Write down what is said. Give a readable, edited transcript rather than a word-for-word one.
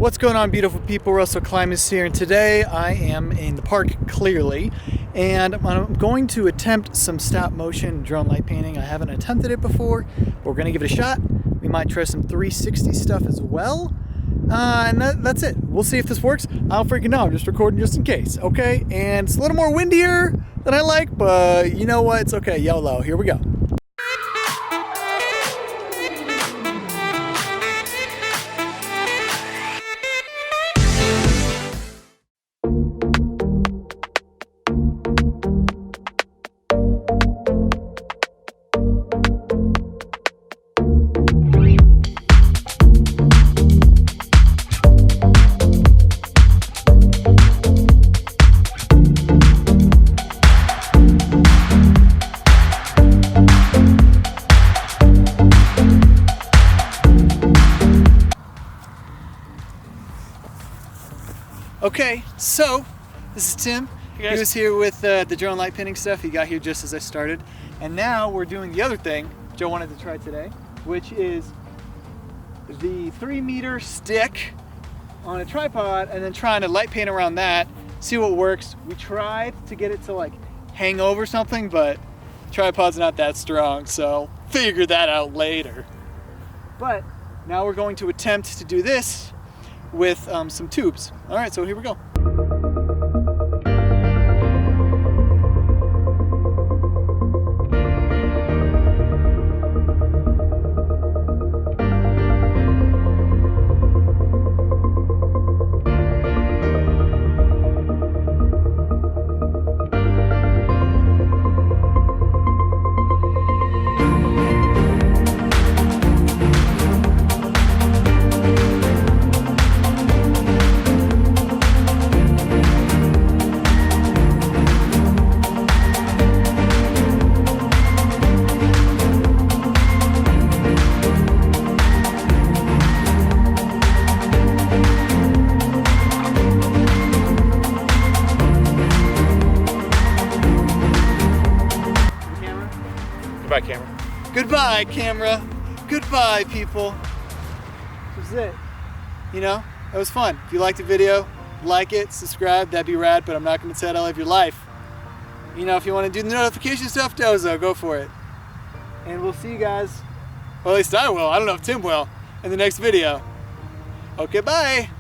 What's going on, beautiful people? Russell Climbs here, and today I am in the park, clearly, and I'm going to attempt some stop motion drone light painting. I haven't attempted it before, but we're going to give it a shot. We might try some 360 stuff as well, and that's it. We'll see if this works. I don't freaking know. I'm just recording just in case, okay? And it's a little more windier than I like, but you know what? It's okay. YOLO. Here we go. Okay, so this is Tim. He was here with the drone light painting stuff. He got here just as I started. And now we're doing the other thing Joe wanted to try today, which is the 3-meter stick on a tripod and then trying to light paint around that, see what works. We tried to get it to like hang over something, but the tripod's not that strong, so figure that out later. But now we're going to attempt to do this with some tubes. All right, so here we go. Goodbye, camera. Goodbye, camera. Goodbye, people. This is it. You know, that was fun. If you liked the video, like it, subscribe, that'd be rad, but I'm not going to tell you to live your life. You know, if you want to do the notification stuff, dozo, go for it. And we'll see you guys, well, at least I will, I don't know if Tim will, in the next video. Okay, bye.